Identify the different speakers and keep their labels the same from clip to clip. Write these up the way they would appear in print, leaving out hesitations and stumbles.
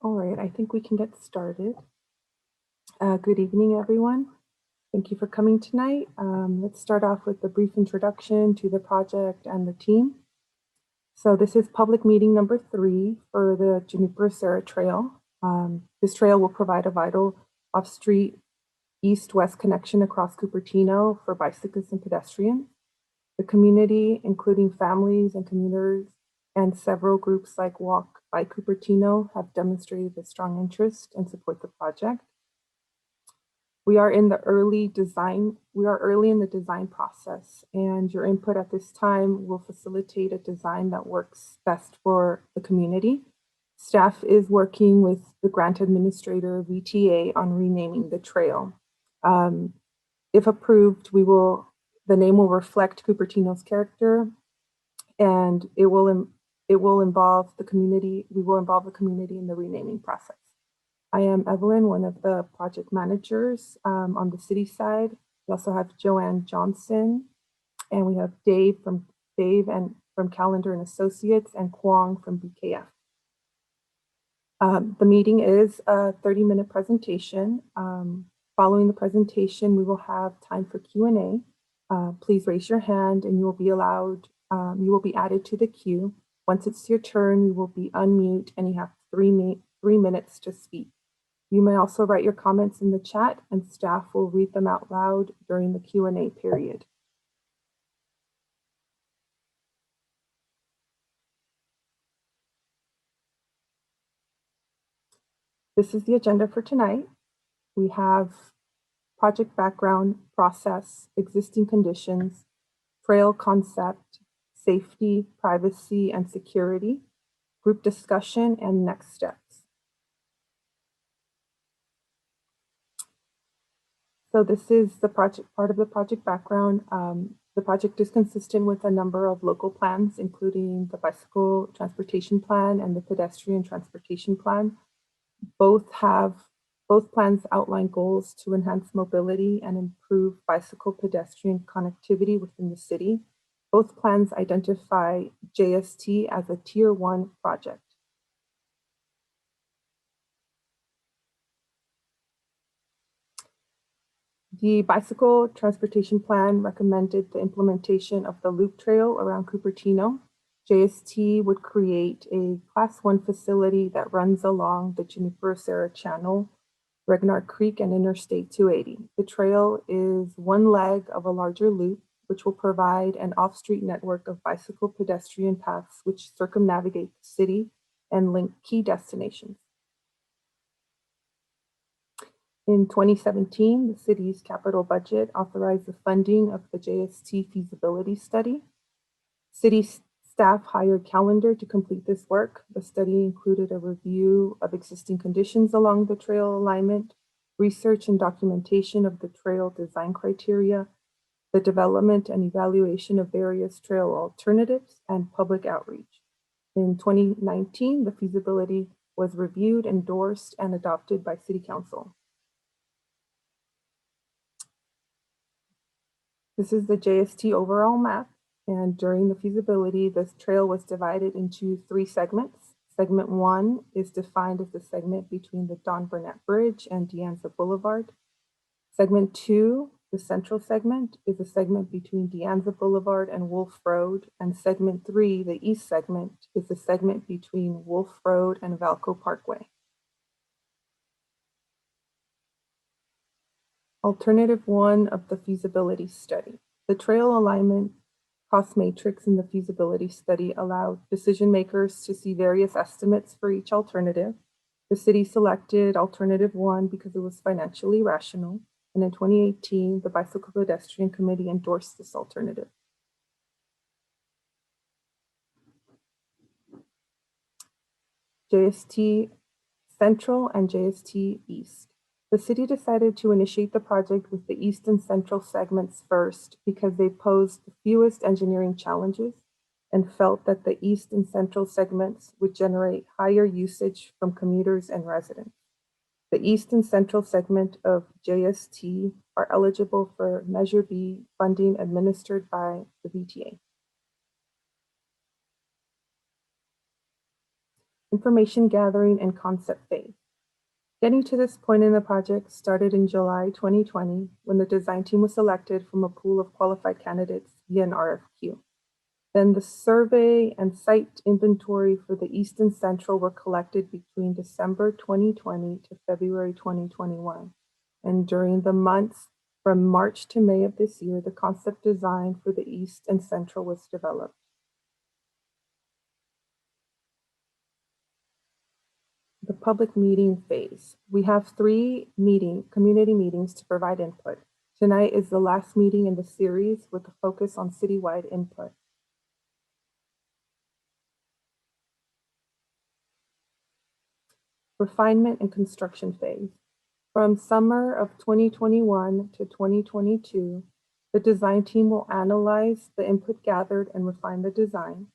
Speaker 1: All right, I think we can get started. Good evening, everyone. Thank you for coming tonight. Let's start off with a brief introduction to the project and the team. So this is public meeting number 3 for the Junipero Serra Trail. This trail will provide a vital off-street east-west connection across Cupertino for bicyclists and pedestrians. The community, including families and commuters, and several groups like Walk by Cupertino have demonstrated a strong interest and support the project. We are in the early in the design process, and your input at this time will facilitate a design that works best for the community. Staff is working with the grant administrator, VTA, on renaming the trail. If approved, the name will reflect Cupertino's character, and it will involve the community. We will involve the community in the renaming process. I am Evelyn, one of the project managers on the city side. We also have Joanne Johnson, and we have Dave from Calendar and Associates, and Kwong from BKF. The meeting is a 30-minute presentation. Following the presentation, we will have time for Q&A. Please raise your hand and you will be added to the queue. Once it's your turn, you will be unmute and you have 3 minutes to speak. You may also write your comments in the chat and staff will read them out loud during the Q&A period. This is the agenda for tonight. We have project background, process, existing conditions, trail concept, safety, privacy, and security, group discussion, and next steps. So this is the part of the project background. The project is consistent with a number of local plans, including the bicycle transportation plan and the pedestrian transportation plan. Both plans outline goals to enhance mobility and improve bicycle pedestrian connectivity within the city. Both plans identify JST as a Tier 1 project. The bicycle transportation plan recommended the implementation of the loop trail around Cupertino. JST would create a Class 1 facility that runs along the Junipero Serra Channel, Regnar Creek, and Interstate 280. The trail is one leg of a larger loop, which will provide an off-street network of bicycle pedestrian paths which circumnavigate the city and link key destinations. In 2017, the city's capital budget authorized the funding of the JST feasibility study. City staff hired Calendar to complete this work. The study included a review of existing conditions along the trail alignment, research and documentation of the trail design criteria, the development and evaluation of various trail alternatives, and public outreach. In 2019, the feasibility was reviewed, endorsed, and adopted by City Council. This is the JST overall map, and during the feasibility, this trail was divided into 3 segments. Segment 1 is defined as the segment between the Don Burnett Bridge and Anza Blvd. Segment 2, the central segment, is a segment between Anza Blvd and Wolf Road, and segment 3, the east segment, is the segment between Wolf Road and Vallco Parkway. Alternative 1 of the feasibility study. The trail alignment cost matrix in the feasibility study allowed decision makers to see various estimates for each alternative. The city selected alternative 1 because it was financially rational, and in 2018, the Bicycle Pedestrian Committee endorsed this alternative. JST Central and JST East. The city decided to initiate the project with the east and central segments first because they posed the fewest engineering challenges and felt that the east and central segments would generate higher usage from commuters and residents. The east and central segment of JST are eligible for Measure B funding administered by the VTA. information gathering, and concept phase. Getting to this point in the project started in July 2020 when the design team was selected from a pool of qualified candidates via an RFQ. Then the survey and site inventory for the East and Central were collected between December 2020 to February 2021. And during the months from March to May of this year, the concept design for the East and Central was developed. The public meeting phase. We have 3 community meetings to provide input. Tonight is the last meeting in the series with a focus on citywide input. Refinement and construction phase. From summer of 2021 to 2022, the design team will analyze the input gathered and refine the design.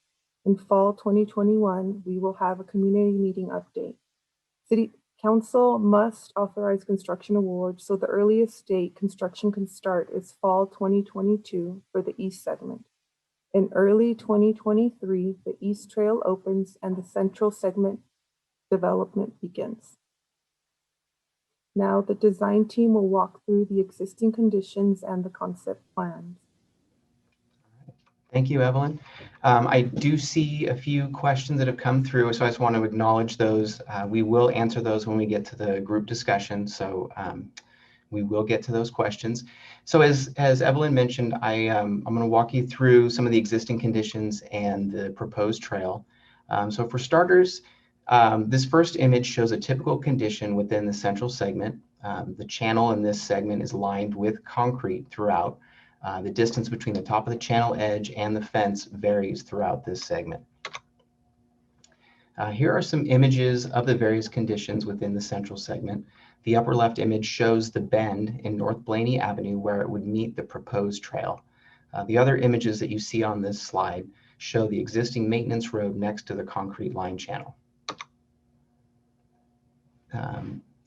Speaker 1: In fall 2021, we will have a community meeting update. City Council must authorize construction awards, so the earliest date construction can start is fall 2022 for the East segment. In early 2023, the East Trail opens and the Central segment development begins. Now the design team will walk through the existing conditions and the concept plans.
Speaker 2: Thank you, Evelyn. I do see a few questions that have come through, so I just want to acknowledge those. We will answer those when we get to the group discussion, so we will get to those questions. So as Evelyn mentioned, I'm going to walk you through some of the existing conditions and the proposed trail. So for starters, this first image shows a typical condition within the central segment. The channel in this segment is lined with concrete throughout. The distance between the top of the channel edge and the fence varies throughout this segment. Here are some images of the various conditions within the central segment. The upper left image shows the bend in North Blaney Avenue where it would meet the proposed trail. The other images that you see on this slide show the existing maintenance road next to the concrete line channel.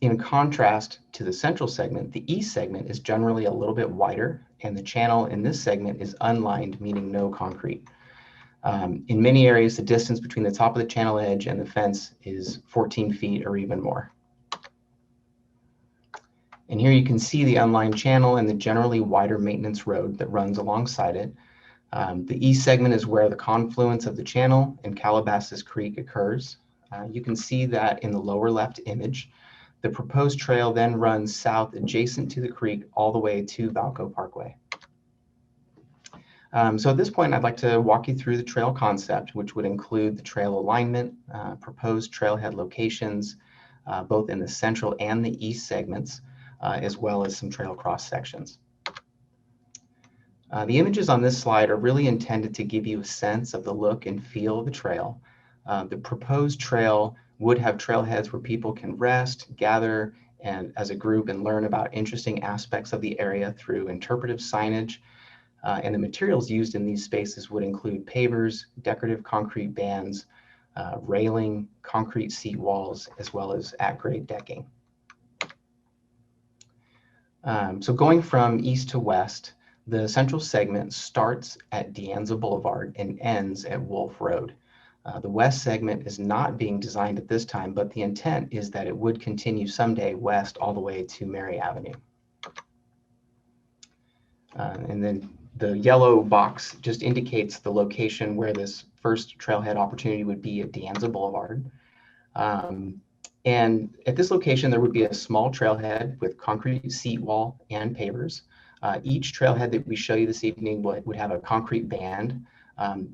Speaker 2: In contrast to the central segment, the east segment is generally a little bit wider, and the channel in this segment is unlined, meaning no concrete. In many areas, the distance between the top of the channel edge and the fence is 14 feet or even more. And here you can see the unlined channel and the generally wider maintenance road that runs alongside it. The east segment is where the confluence of the channel and Calabasas Creek occurs. You can see that in the lower left image. The proposed trail then runs south adjacent to the creek all the way to Vallco Parkway. So at this point, I'd like to walk you through the trail concept, which would include the trail alignment, proposed trailhead locations, both in the central and the east segments, as well as some trail cross sections. The images on this slide are really intended to give you a sense of the look and feel of the trail. The proposed trail would have trailheads where people can rest, gather, and as a group and learn about interesting aspects of the area through interpretive signage. And the materials used in these spaces would include pavers, decorative concrete bands, railing, concrete seat walls, as well as at-grade decking. So going from east to west, the central segment starts at Anza Blvd and ends at Wolf Road. The west segment is not being designed at this time, but the intent is that it would continue someday west all the way to Mary Avenue. And then the yellow box just indicates the location where this first trailhead opportunity would be at Anza Blvd. And at this location, there would be a small trailhead with concrete seat wall and pavers. Each trailhead that we show you this evening would have a concrete band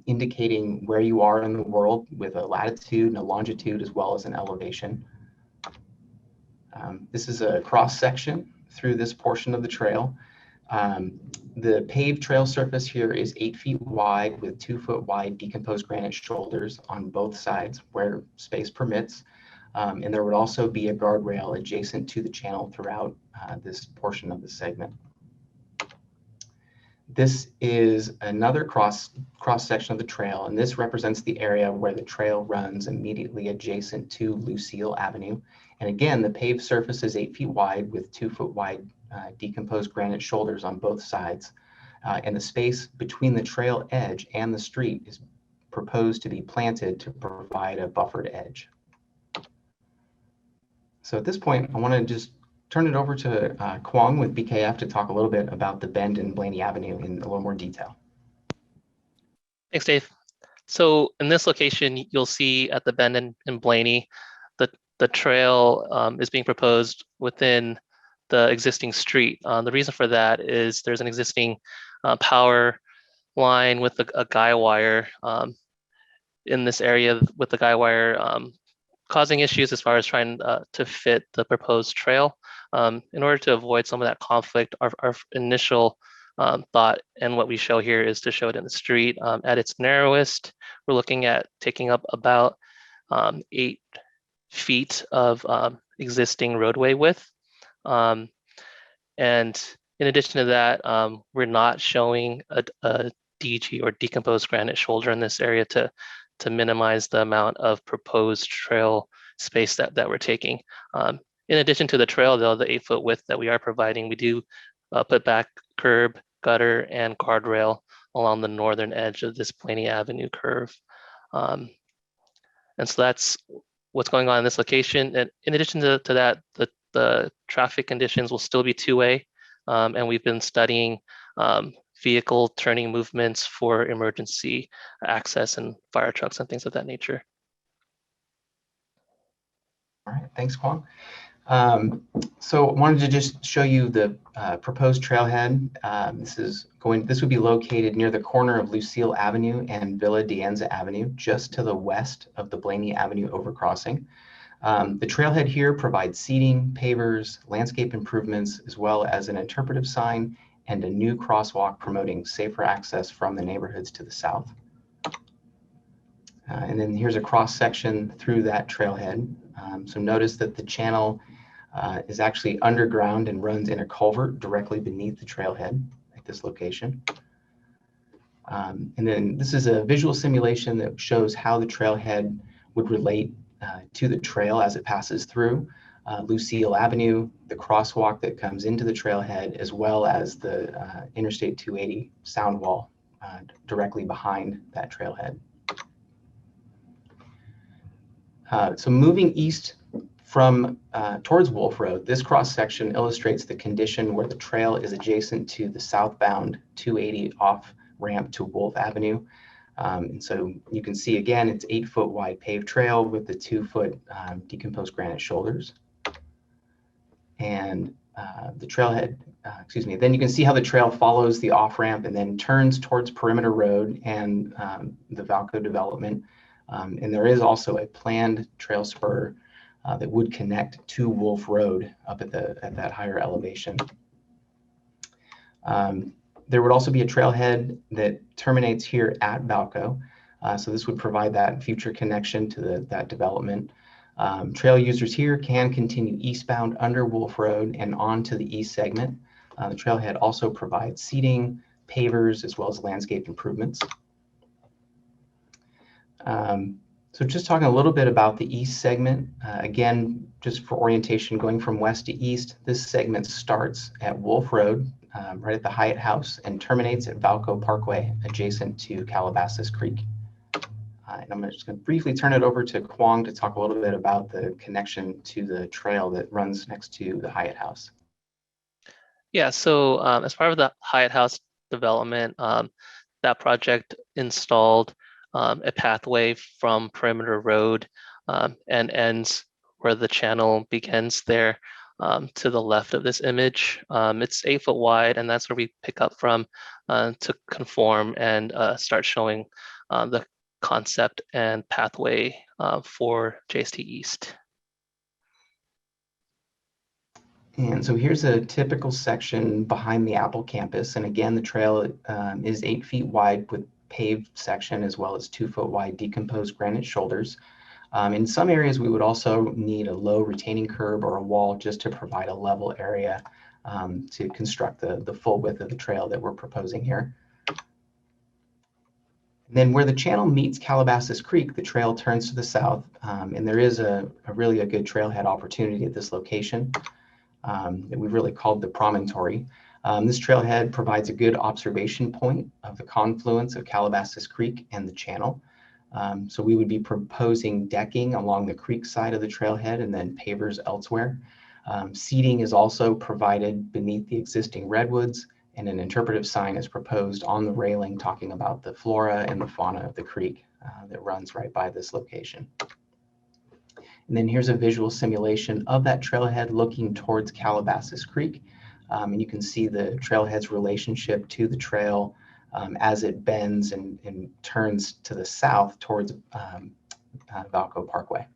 Speaker 2: indicating where you are in the world with a latitude and a longitude as well as an elevation. This is a cross section through this portion of the trail. The paved trail surface here is 8 feet wide with 2 foot wide decomposed granite shoulders on both sides where space permits. And there would also be a guardrail adjacent to the channel throughout this portion of the segment. This is another cross section of the trail, and this represents the area where the trail runs immediately adjacent to Lucille Avenue. And again, the paved surface is 8 feet wide with 2 foot wide decomposed granite shoulders on both sides. And the space between the trail edge and the street is proposed to be planted to provide a buffered edge. So at this point, I want to just turn it over to Kwong with BKF to talk a little bit about the bend in Blaney Avenue in a little more detail.
Speaker 3: Thanks, Dave. So in this location, you'll see at the bend in Blaney, the trail is being proposed within the existing street. The reason for that is there's an existing power line with a guy wire in this area with the guy wire causing issues as far as trying to fit the proposed trail. In order to avoid some of that conflict, our initial thought and what we show here is to show it in the street. At its narrowest, we're looking at taking up about 8 feet of existing roadway width. And in addition to that, we're not showing a DG or decomposed granite shoulder in this area to minimize the amount of proposed trail space that we're taking. In addition to the trail, though, the 8-foot width that we are providing, we do put back curb, gutter, and guardrail along the northern edge of this Blaney Avenue curve. And so that's what's going on in this location. And in addition to that, the traffic conditions will still be two-way. And we've been studying vehicle turning movements for emergency access and fire trucks and things of that nature.
Speaker 2: All right, thanks, Kwong. So I wanted to just show you the proposed trailhead. This would be located near the corner of Lucille Avenue and Villa de Anza Avenue, just to the west of the Blaney Avenue overcrossing. The trailhead here provides seating, pavers, landscape improvements, as well as an interpretive sign and a new crosswalk promoting safer access from the neighborhoods to the south. And then here's a cross section through that trailhead. So notice that the channel is actually underground and runs in a culvert directly beneath the trailhead at this location. And then this is a visual simulation that shows how the trailhead would relate to the trail as it passes through Lucille Avenue, the crosswalk that comes into the trailhead, as well as the Interstate 280 sound wall directly behind that trailhead. So moving east from towards Wolf Road, this cross section illustrates the condition where the trail is adjacent to the southbound 280 off ramp to Wolf Avenue. And so you can see again, it's 8-foot wide paved trail with the 2-foot decomposed granite shoulders. And the trailhead, then you can see how the trail follows the off ramp and then turns towards Perimeter Road and the Vallco development. And there is also a planned trail spur that would connect to Wolf Road up at that higher elevation. There would also be a trailhead that terminates here at Vallco. So this would provide that future connection to that development. Trail users here can continue eastbound under Wolf Road and on to the east segment. The trailhead also provides seating, pavers, as well as landscape improvements. So just talking a little bit about the east segment, again, just for orientation, going from west to east, this segment starts at Wolf Road, right at the Hyatt House, and terminates at Vallco Parkway, adjacent to Calabasas Creek. And I'm just going to briefly turn it over to Kwong to talk a little bit about the connection to the trail that runs next to the Hyatt House.
Speaker 3: Yeah, so as part of the Hyatt House development, that project installed a pathway from Perimeter Road and ends where the channel begins there to the left of this image. It's 8-foot wide, and that's where we pick up from to conform and start showing the concept and pathway for JST East.
Speaker 2: And so here's a typical section behind the Apple campus. And again, the trail is 8 feet wide with paved section as well as 2-foot wide decomposed granite shoulders. In some areas, we would also need a low retaining curb or a wall just to provide a level area to construct the full width of the trail that we're proposing here. And then where the channel meets Calabasas Creek, the trail turns to the south, and there is a really good trailhead opportunity at this location that we've really called the Promontory. This trailhead provides a good observation point of the confluence of Calabasas Creek and the channel. So we would be proposing decking along the creek side of the trailhead and then pavers elsewhere. Seating is also provided beneath the existing redwoods, and an interpretive sign is proposed on the railing talking about the flora and the fauna of the creek that runs right by this location. And then here's a visual simulation of that trailhead looking towards Calabasas Creek. And you can see the trailhead's relationship to the trail as it bends and turns to the south towards Vallco Parkway.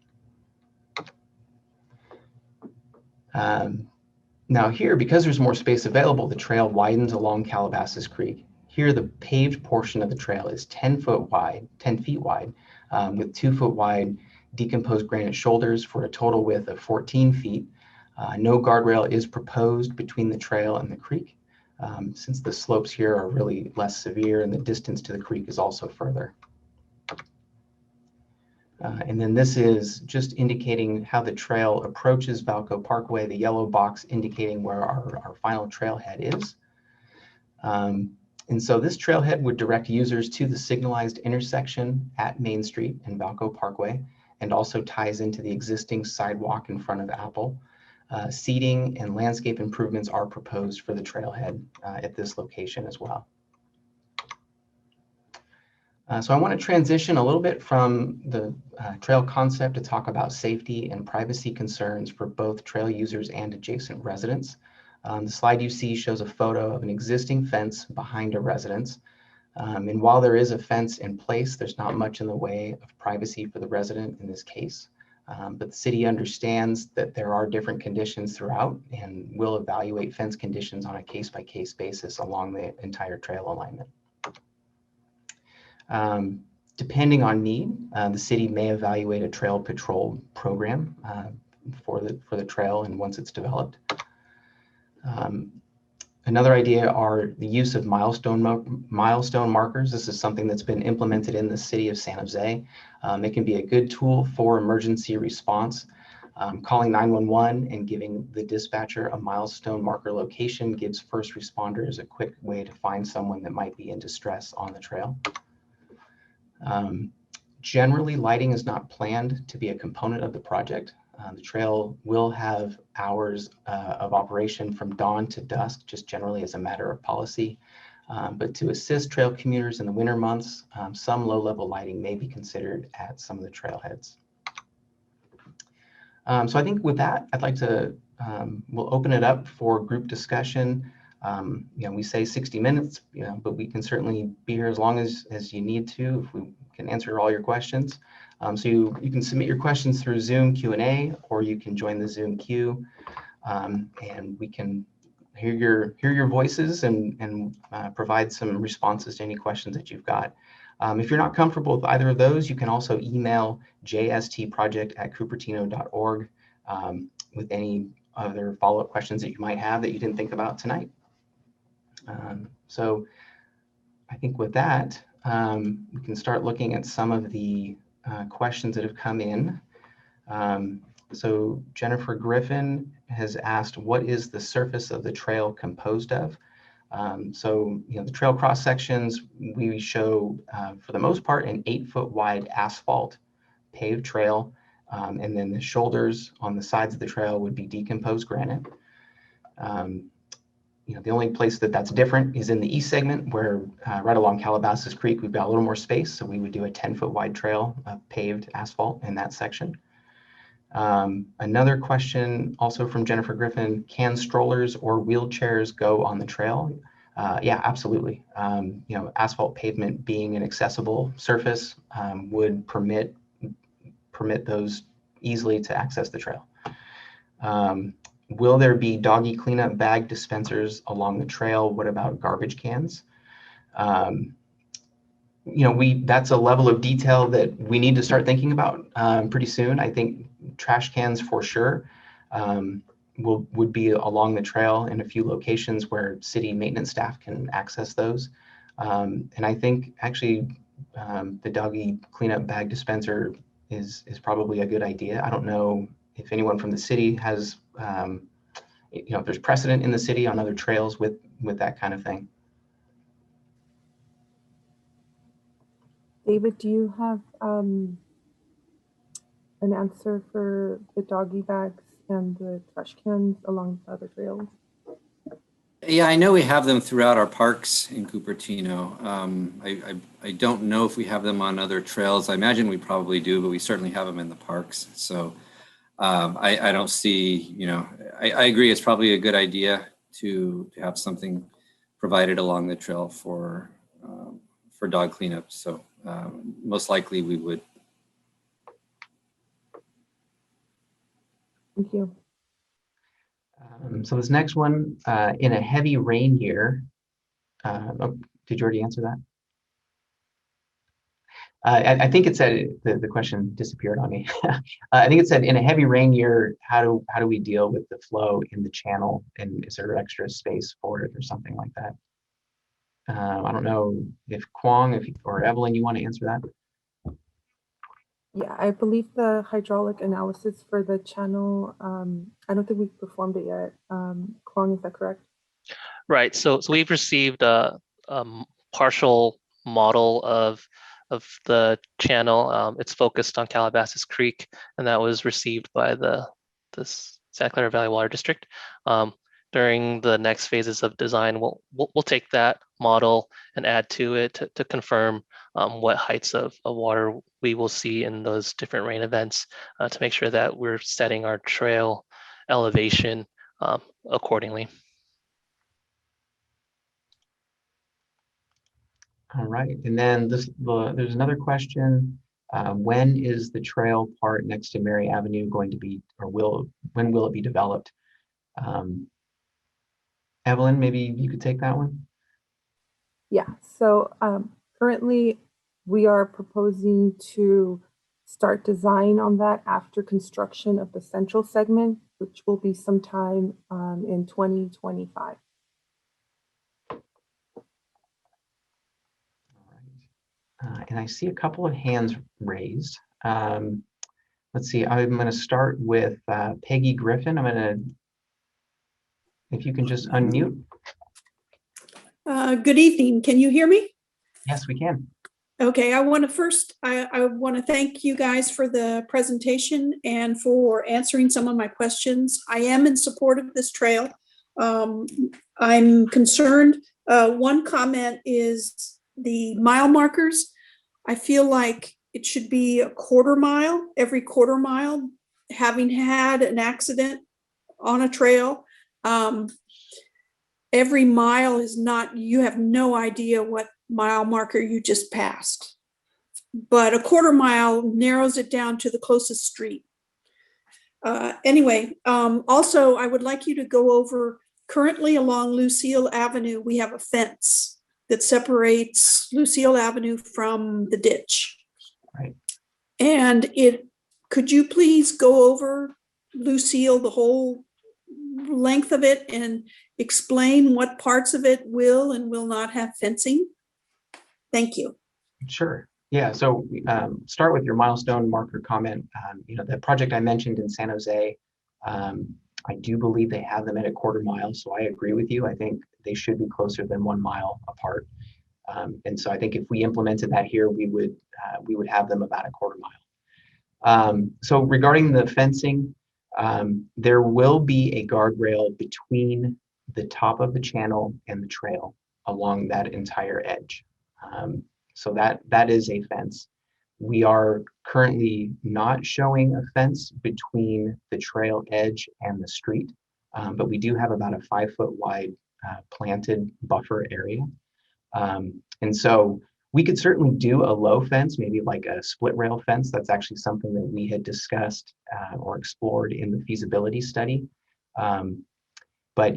Speaker 2: Now here, because there's more space available, the trail widens along Calabasas Creek. Here, the paved portion of the trail is 10 feet wide, with 2 foot wide decomposed granite shoulders for a total width of 14 feet. No guardrail is proposed between the trail and the creek, since the slopes here are really less severe and the distance to the creek is also further. And then this is just indicating how the trail approaches Vallco Parkway, the yellow box indicating where our final trailhead is. And so this trailhead would direct users to the signalized intersection at Main Street and Vallco Parkway, and also ties into the existing sidewalk in front of Apple. Seating and landscape improvements are proposed for the trailhead at this location as well. So I want to transition a little bit from the trail concept to talk about safety and privacy concerns for both trail users and adjacent residents. The slide you see shows a photo of an existing fence behind a residence. And while there is a fence in place, there's not much in the way of privacy for the resident in this case. But the city understands that there are different conditions throughout and will evaluate fence conditions on a case-by-case basis along the entire trail alignment. Depending on need, the city may evaluate a trail patrol program for the trail and once it's developed. Another idea are the use of milestone markers. This is something that's been implemented in the city of San Jose. It can be a good tool for emergency response. Calling 911 and giving the dispatcher a milestone marker location gives first responders a quick way to find someone that might be in distress on the trail. Generally, lighting is not planned to be a component of the project. The trail will have hours of operation from dawn to dusk, just generally as a matter of policy. But to assist trail commuters in the winter months, some low-level lighting may be considered at some of the trailheads. So I think with that, I'd like to, we'll open it up for group discussion. We say 60 minutes, but we can certainly be here as long as you need to, if we can answer all your questions. So you can submit your questions through Zoom Q&A, or you can join the Zoom queue, and we can hear your voices and provide some responses to any questions that you've got. If you're not comfortable with either of those, you can also email jstproject@cupertino.org with any other follow-up questions that you might have that you didn't think about tonight. So I think with that, we can start looking at some of the questions that have come in. So Jennifer Griffin has asked, what is the surface of the trail composed of? So the trail cross sections, we show for the most part an 8-foot wide asphalt paved trail, and then the shoulders on the sides of the trail would be decomposed granite. The only place that's different is in the east segment, where right along Calabasas Creek, we've got a little more space. So we would do a 10-foot wide trail of paved asphalt in that section. Another question also from Jennifer Griffin, can strollers or wheelchairs go on the trail? Yeah, absolutely. Asphalt pavement being an accessible surface would permit those easily to access the trail. Will there be doggy cleanup bag dispensers along the trail? What about garbage cans? That's a level of detail that we need to start thinking about pretty soon. I think trash cans for sure would be along the trail in a few locations where city maintenance staff can access those. And I think actually the doggy cleanup bag dispenser is probably a good idea. I don't know if anyone from the city has, if there's precedent in the city on other trails with that kind of thing.
Speaker 1: David, do you have an answer for the doggy bags and the trash cans along the other trails?
Speaker 4: Yeah, I know we have them throughout our parks in Cupertino. I don't know if we have them on other trails. I imagine we probably do, but we certainly have them in the parks. So I don't see, you know, I agree. It's probably a good idea to have something provided along the trail for dog cleanup. So most likely we would.
Speaker 1: Thank you.
Speaker 2: So this next one, in a heavy rain year, oh, did you already answer that? I think it said, the question disappeared on me. I think it said, in a heavy rain year, how do we deal with the flow in the channel? And is there extra space for it or something like that? I don't know if Kwong or Evelyn, you want to answer that?
Speaker 1: Yeah, I believe the hydraulic analysis for the channel, I don't think we've performed it yet. Kwong, is that correct?
Speaker 3: Right. So we've received a partial model of the channel. It's focused on Calabasas Creek, and that was received by the Santa Clara Valley Water District. During the next phases of design, we'll take that model and add to it to confirm what heights of water we will see in those different rain events to make sure that we're setting our trail elevation accordingly.
Speaker 2: All right, and then there's another question. When is the trail part next to Mary Avenue going to be, or when will it be developed? Evelyn, maybe you could take that one.
Speaker 1: Yeah, so currently we are proposing to start design on that after construction of the central segment, which will be sometime in 2025.
Speaker 2: And I see a couple of hands raised. Let's see, I'm going to start with Peggy Griffin. If you can just unmute.
Speaker 5: Good evening. Can you hear me?
Speaker 2: Yes, we can.
Speaker 5: Okay, I want to thank you guys for the presentation and for answering some of my questions. I am in support of this trail. I'm concerned. One comment is the mile markers. I feel like it should be a quarter mile, every quarter mile, having had an accident on a trail. Every mile is not, you have no idea what mile marker you just passed. But a quarter mile narrows it down to the closest street. Anyway, also, I would like you to go over, currently along Lucille Avenue, we have a fence that separates Lucille Avenue from the ditch.
Speaker 2: Right.
Speaker 5: And could you please go over Lucille, the whole length of it, and explain what parts of it will and will not have fencing? Thank you.
Speaker 2: Sure. Yeah. So start with your milestone marker comment. The project I mentioned in San Jose, I do believe they have them at a quarter mile. So I agree with you. I think they should be closer than 1 mile apart. And so I think if we implemented that here, we would have them about a quarter mile. So regarding the fencing, there will be a guardrail between the top of the channel and the trail along that entire edge. So that is a fence. We are currently not showing a fence between the trail edge and the street, but we do have about a 5-foot wide planted buffer area. And so we could certainly do a low fence, maybe like a split rail fence. That's actually something that we had discussed or explored in the feasibility study. But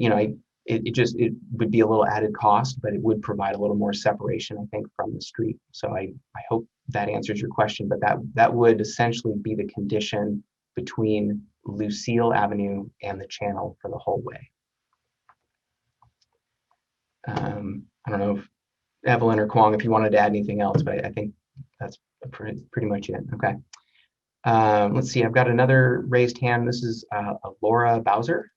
Speaker 2: it would be a little added cost, but it would provide a little more separation, I think, from the street. So I hope that answers your question, but that would essentially be the condition between Lucille Avenue and the channel for the whole way. I don't know if Evelyn or Kwong, if you wanted to add anything else, but I think that's pretty much it. Okay. Let's see, I've got another raised hand. This is Laura Bowser.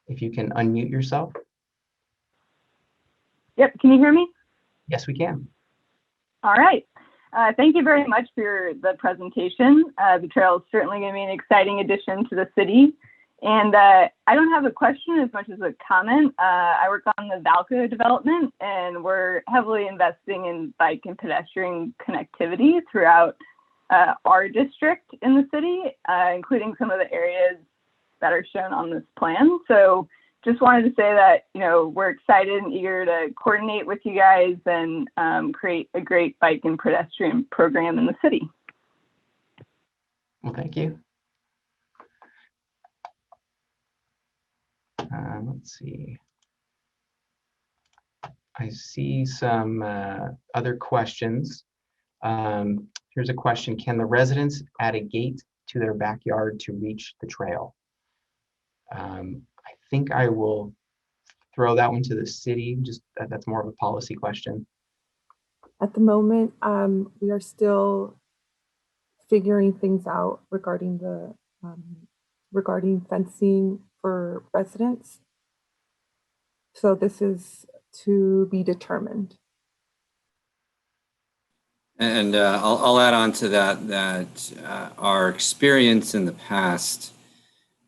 Speaker 2: If you can unmute yourself.
Speaker 6: Yep, can you hear me?
Speaker 2: Yes, we can.
Speaker 6: All right. Thank you very much for the presentation. The trail is certainly going to be an exciting addition to the city. And I don't have a question as much as a comment. I work on the Vallco development, and we're heavily investing in bike and pedestrian connectivity throughout our district in the city, including some of the areas that are shown on this plan. So just wanted to say that, you know, we're excited and eager to coordinate with you guys and create a great bike and pedestrian program in the city.
Speaker 2: Well, thank you. Let's see. I see some other questions. Here's a question. Can the residents add a gate to their backyard to reach the trail? I think I will throw that one to the city. Just that's more of a policy question.
Speaker 1: At the moment, we are still figuring things out regarding the regarding fencing for residents. So this is to be determined.
Speaker 4: And I'll add on to that, our experience in the past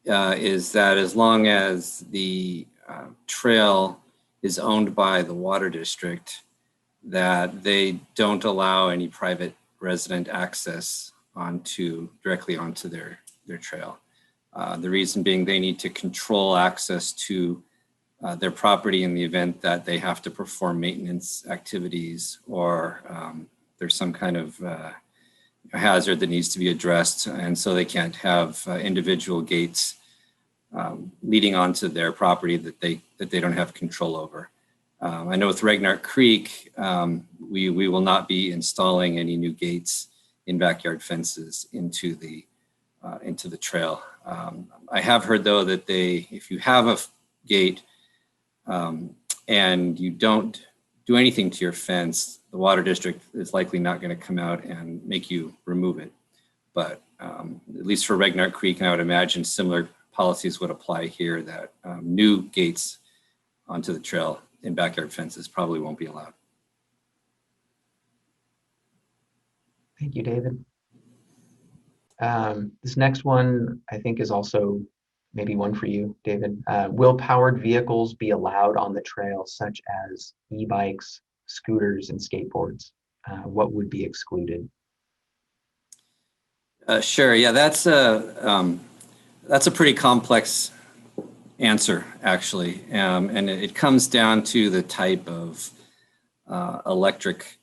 Speaker 4: is that as long as the trail is owned by the water district, that they don't allow any private resident access directly onto their trail. The reason being they need to control access to their property in the event that they have to perform maintenance activities or there's some kind of hazard that needs to be addressed, and so they can't have individual gates leading onto their property that they don't have control over. I know with Regnart Creek, we will not be installing any new gates in backyard fences into the trail. I have heard though that if you have a gate and you don't do anything to your fence, the water district is likely not going to come out and make you remove it. But at least for Regnart Creek, and I would imagine similar policies would apply here, that new gates onto the trail in backyard fences probably won't be allowed.
Speaker 2: Thank you, David. This next one, I think, is also maybe one for you, David. Will powered vehicles be allowed on the trail, such as e-bikes, scooters, and skateboards? What would be excluded?
Speaker 4: Sure. Yeah, that's a pretty complex answer, actually, and it comes down to the type of electric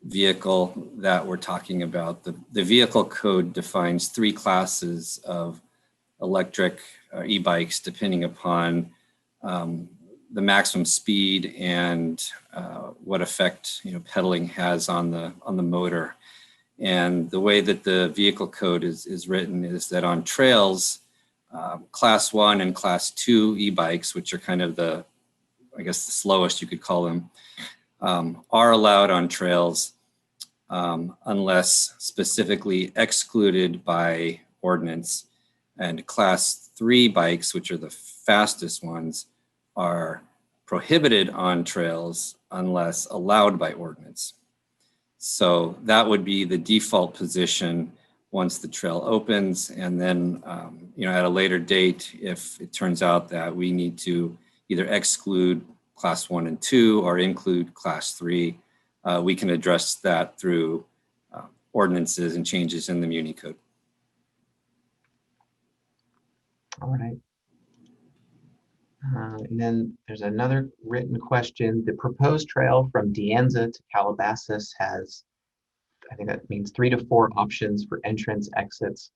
Speaker 4: vehicle that we're talking about. The vehicle code defines 3 classes of electric e-bikes depending upon the maximum speed and what effect pedaling has on the motor. And the way that the vehicle code is written is that on trails, class 1 and class 2 e-bikes, which are kind of the slowest you could call them, are allowed on trails unless specifically excluded by ordinance. And class 3 bikes, which are the fastest ones, are prohibited on trails unless allowed by ordinance. So that would be the default position once the trail opens. And then, at a later date, if it turns out that we need to either exclude class 1 and 2 or include class 3, we can address that through ordinances and changes in the Muni Code.
Speaker 2: All right. And then there's another written question. The proposed trail from De Anza to Calabasas has, I think that means 3 to 4 options for entrance exits.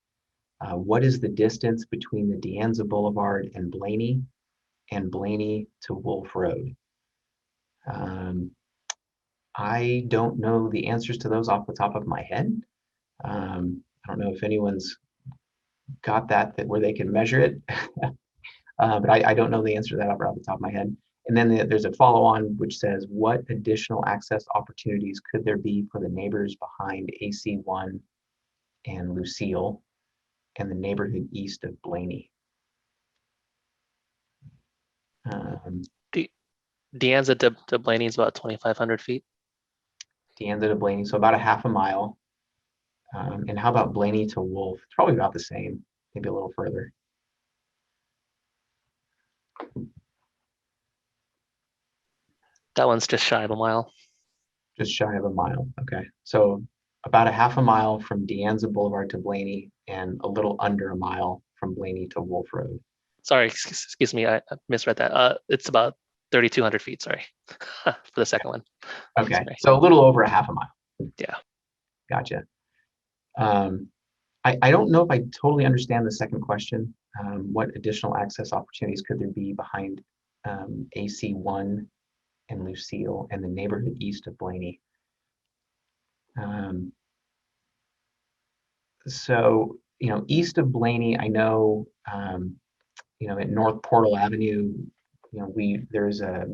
Speaker 2: What is the distance between the De Anza Boulevard and Blaney to Wolf Road? I don't know the answers to those off the top of my head. I don't know if anyone's got that where they can measure it. But I don't know the answer to that off the top of my head. And then there's a follow-on which says, what additional access opportunities could there be for the neighbors behind AC1 and Lucille and the neighborhood east of Blaney?
Speaker 3: De Anza to Blaney is about 2,500 feet.
Speaker 2: De Anza to Blaney, so about a half a mile. And how about Blaney to Wolf? It's probably about the same, maybe a little further.
Speaker 3: That one's just shy of a mile.
Speaker 2: Just shy of a mile. Okay, so about a half a mile from De Anza Boulevard to Blaney, and a little under a mile from Blaney to Wolf Road.
Speaker 3: Sorry, excuse me, I misread that. It's about 3,200 feet, sorry, for the second one.
Speaker 2: Okay,
Speaker 3: Sorry.
Speaker 2: so a little over a half a mile.
Speaker 3: Yeah.
Speaker 2: Gotcha. I don't know if I totally understand the second question. What additional access opportunities could there be behind AC1 and Lucille and the neighborhood east of Blaney? So, east of Blaney, I know, at North Portal Avenue, there's a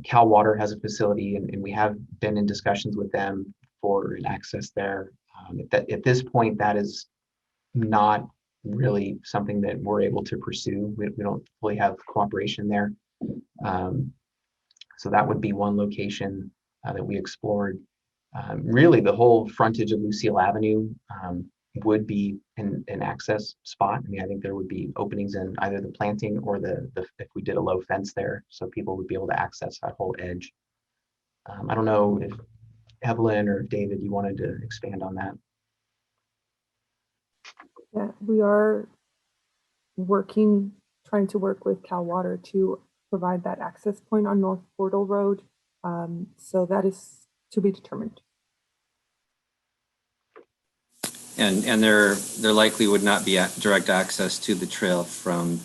Speaker 2: Cal Water has a facility, and we have been in discussions with them for an access there. At this point, that is not really something that we're able to pursue. We don't fully have cooperation there. So that would be one location that we explored. Really, the whole frontage of Lucille Avenue would be an access spot. I mean, I think there would be openings in either the planting or if we did a low fence there, so people would be able to access that whole edge. I don't know if Evelyn or David, you wanted to expand on that.
Speaker 1: Yeah, we are trying to work with Cal Water to provide that access point on North Portal Road. So that is to be determined.
Speaker 4: And there likely would not be direct access to the trail from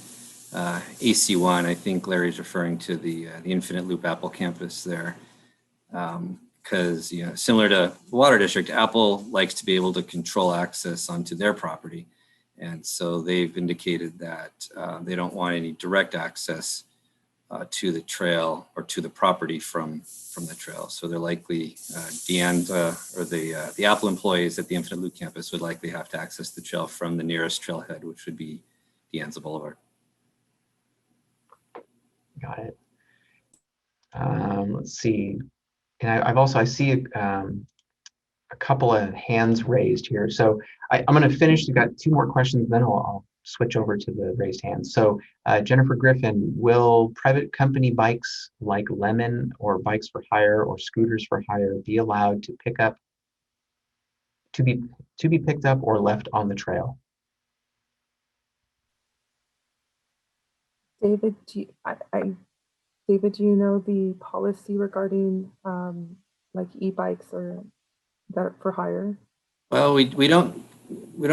Speaker 4: AC1. I think Larry's referring to the Infinite Loop Apple campus there. Because similar to the Water District, Apple likes to be able to control access onto their property. And so they've indicated that they don't want any direct access to the trail or to the property from the trail. So they're likely, De Anza or the Apple employees at the Infinite Loop campus would likely have to access the trail from the nearest trailhead, which would be De Anza Boulevard.
Speaker 2: Got it. Let's see. And I see a couple of hands raised here. So I'm going to finish. We've got two more questions, then I'll switch over to the raised hands. So Jennifer Griffin, will private company bikes like Lemon or bikes for hire or scooters for hire be allowed to be picked up or left on the trail?
Speaker 1: David, do you know the policy regarding like e-bikes or that for hire?
Speaker 4: Well, we don't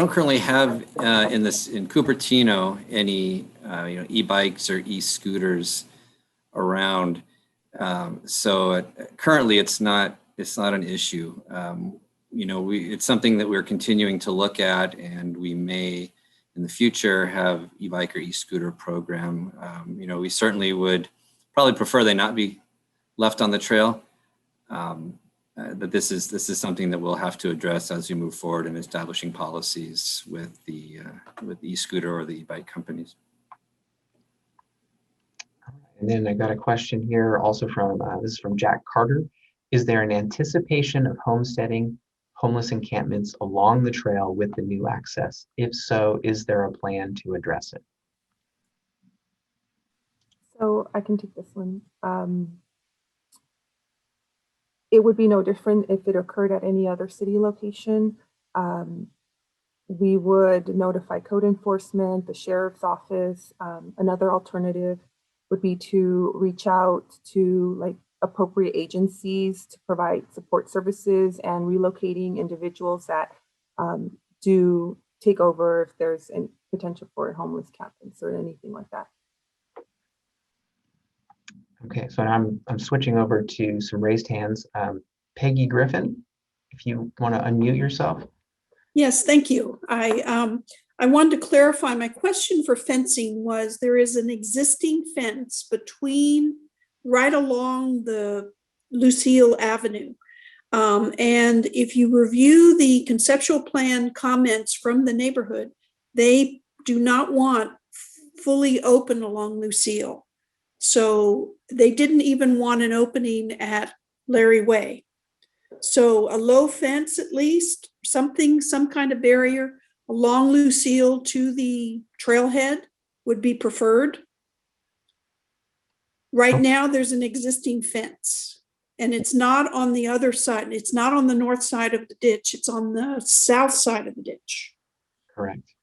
Speaker 4: currently have in Cupertino any e-bikes or e-scooters around. So currently it's not an issue. It's something that we're continuing to look at, and we may in the future have e-bike or e-scooter program. We certainly would probably prefer they not be left on the trail. But this is something that we'll have to address as we move forward in establishing policies with the e-scooter or the e-bike companies.
Speaker 2: And then I got a question here also from, this is from Jack Carter. Is there an anticipation of homesteading, homeless encampments along the trail with the new access? If so, is there a plan to address it?
Speaker 1: So I can take this one. It would be no different if it occurred at any other city location. We would notify code enforcement, the sheriff's office. Another alternative would be to reach out to like appropriate agencies to provide support services and relocating individuals that do take over if there's a potential for homeless campus or anything like that.
Speaker 2: Okay, so I'm switching over to some raised hands. Peggy Griffin, if you want to unmute yourself.
Speaker 5: Yes, thank you. I wanted to clarify, my question for fencing was, there is an existing fence right along the Lucille Avenue. And if you review the conceptual plan comments from the neighborhood, they do not want fully open along Lucille. So they didn't even want an opening at Larry Way. So a low fence at least, something, some kind of barrier along Lucille to the trailhead would be preferred. Right now, there's an existing fence and it's not on the other side. It's not on the north side of the ditch. It's on the south side of the ditch.
Speaker 2: Correct.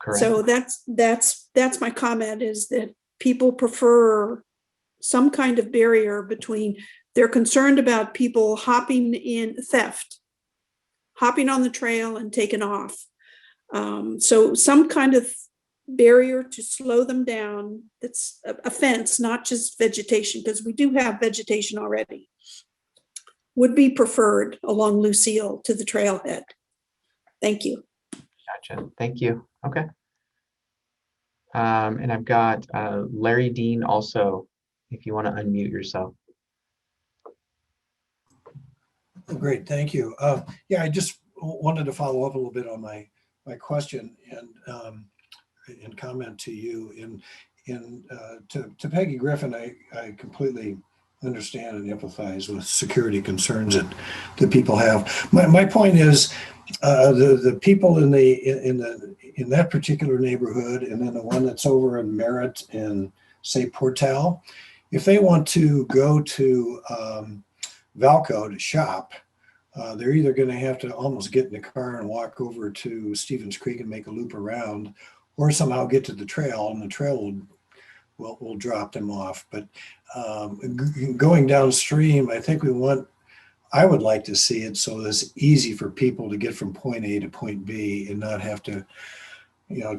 Speaker 2: Correct.
Speaker 5: So that's my comment, is that people prefer some kind of barrier between, they're concerned about people hopping in, theft, hopping on the trail and taking off. So some kind of barrier to slow them down. That's a fence, not just vegetation, because we do have vegetation already, would be preferred along Lucille to the trailhead. Thank you.
Speaker 2: Gotcha. Thank you. Okay. And I've got Larry Dean also, if you want to unmute yourself.
Speaker 7: Great, thank you. Yeah, I just wanted to follow up a little bit on my question and comment to you. To Peggy Griffin, I completely understand and empathize with security concerns that people have. My point is, the people in that particular neighborhood, and then the one that's over in Merritt and say Portal, if they want to go to Vallco to shop, they're either going to have to almost get in the car and walk over to Stevens Creek and make a loop around, or somehow get to the trail, and the trail will drop them off. But going downstream, I think I would like to see it so it's easy for people to get from point A to point B and not have to,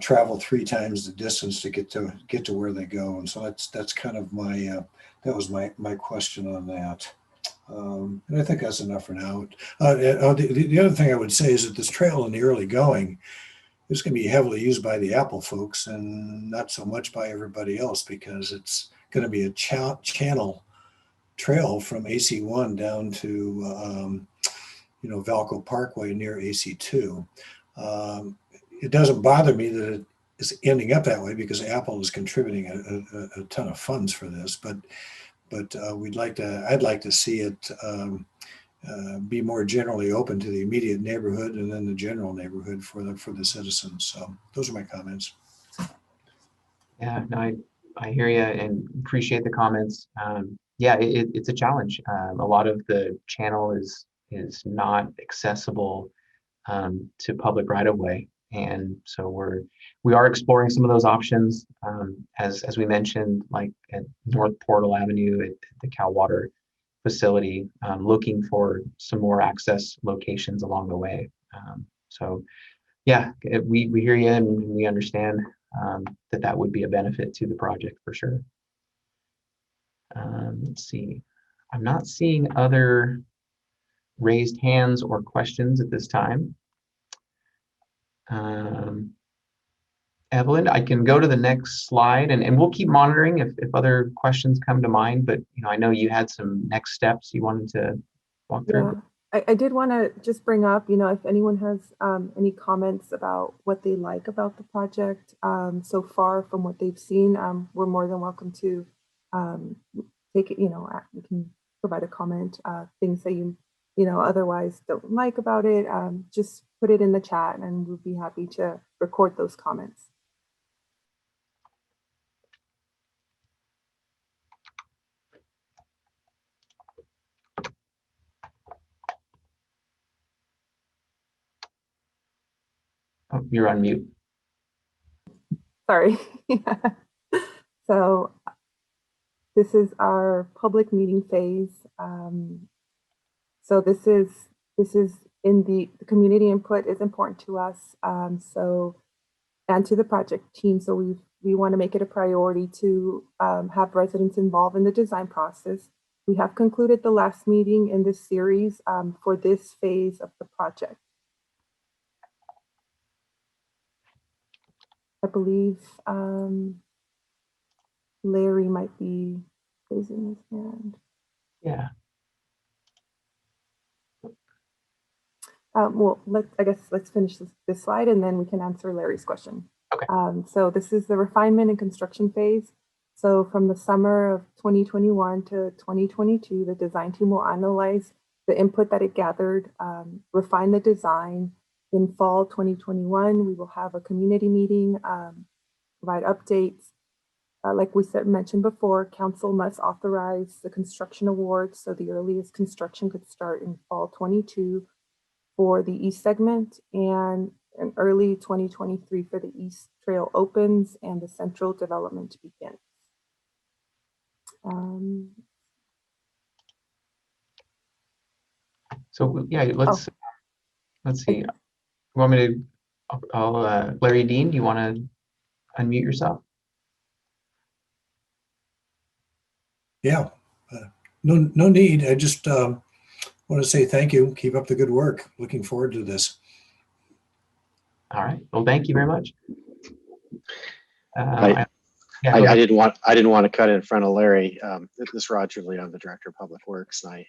Speaker 7: travel 3 times the distance to get to where they go. And so that's kind of that was my question on that. And I think that's enough for now. The other thing I would say is that this trail in the early going is going to be heavily used by the Apple folks and not so much by everybody else, because it's going to be a channel trail from AC1 down to Vallco Parkway near AC2. It doesn't bother me that it is ending up that way, because Apple is contributing a ton of funds for this, but I'd like to see it be more generally open to the immediate neighborhood and then the general neighborhood for the citizens. So those are my comments.
Speaker 2: Yeah, no, I hear you and appreciate the comments. Yeah, it's a challenge. A lot of the channel is not accessible to public right of way, and so we are exploring some of those options. As we mentioned, like at North Portal Avenue at the Cal Water facility, looking for some more access locations along the way. So yeah, we hear you and we understand that would be a benefit to the project for sure. Let's see, I'm not seeing other raised hands or questions at this time. Evelyn, I can go to the next slide and we'll keep monitoring if other questions come to mind, but I know you had some next steps you wanted to walk through.
Speaker 1: Yeah, I did want to just bring up, if anyone has any comments about what they like about the project so far from what they've seen, we're more than welcome to take it, we can provide a comment, things that you otherwise don't like about it, just put it in the chat and we'll be happy to record those comments.
Speaker 2: Oh, you're on mute.
Speaker 1: Sorry. So this is our public meeting phase. So this is in the community input is important to us. And to the project team. So we want to make it a priority to have residents involved in the design process. We have concluded the last meeting in this series for this phase of the project. I believe Larry might be raising his hand.
Speaker 2: Yeah.
Speaker 1: Well, let's finish this slide and then we can answer Larry's question.
Speaker 2: Okay.
Speaker 1: So this is the refinement and construction phase. So from the summer of 2021 to 2022, the design team will analyze the input that it gathered, refine the design. In fall 2021, we will have a community meeting, provide updates. Like we mentioned before, council must authorize the construction awards, so the earliest construction could start in fall 22 for the east segment, and in early 2023 for the east trail opens and the central development begins.
Speaker 2: So yeah, let's see. You want me to? Larry Dean, do you want to unmute yourself?
Speaker 7: Yeah, no need. I just want to say thank you. Keep up the good work. Looking forward to this.
Speaker 2: All right. Well, thank you very much.
Speaker 8: I didn't want to cut in front of Larry. This is Roger Lee. I'm the Director of Public Works, and I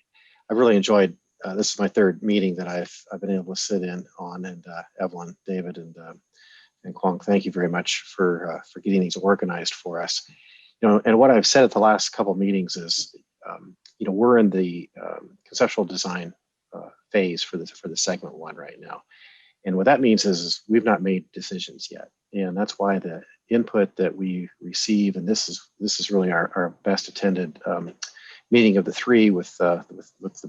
Speaker 8: really enjoyed. This is my third meeting that I've been able to sit in on, and Evelyn, David, and Kwong, thank you very much for getting these organized for us. And what I've said at the last couple of meetings is, we're in the conceptual design phase for the segment one right now. And what that means is we've not made decisions yet. And that's why the input that we receive, and this is really our best attended meeting of the three with the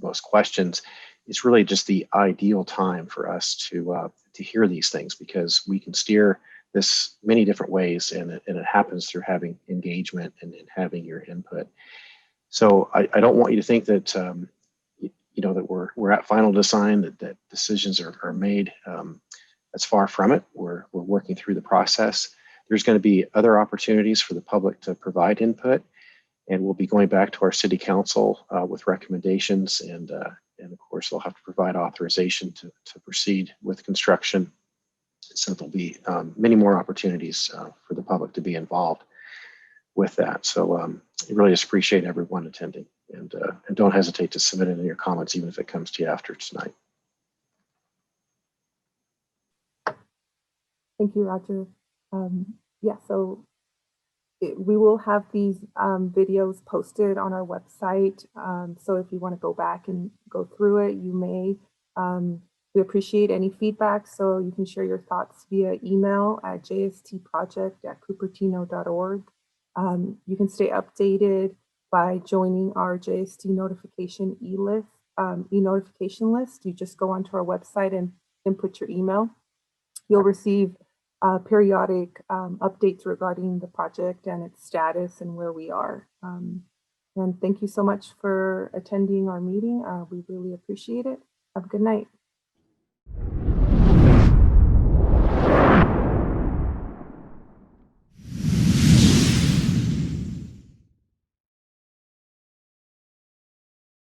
Speaker 8: most questions, it's really just the ideal time for us to hear these things, because we can steer this many different ways, and it happens through having engagement and having your input. So I don't want you to think that that we're at final design, that decisions are made. That's far from it. We're working through the process. There's going to be other opportunities for the public to provide input, and we'll be going back to our city council with recommendations, and of course they'll have to provide authorization to proceed with construction. So there'll be many more opportunities for the public to be involved with that. So I really just appreciate everyone attending, and don't hesitate to submit any of your comments, even if it comes to you after tonight.
Speaker 1: Thank you, Roger. Yeah, so we will have these videos posted on our website. So if you want to go back and go through it, you may. We appreciate any feedback, so you can share your thoughts via email at jstproject@cupertino.org. You can stay updated by joining our JST notification e-notification list. You just go onto our website and input your email. You'll receive periodic updates regarding the project and its status and where we are. And thank you so much for attending our meeting. We really appreciate it. Have a good night.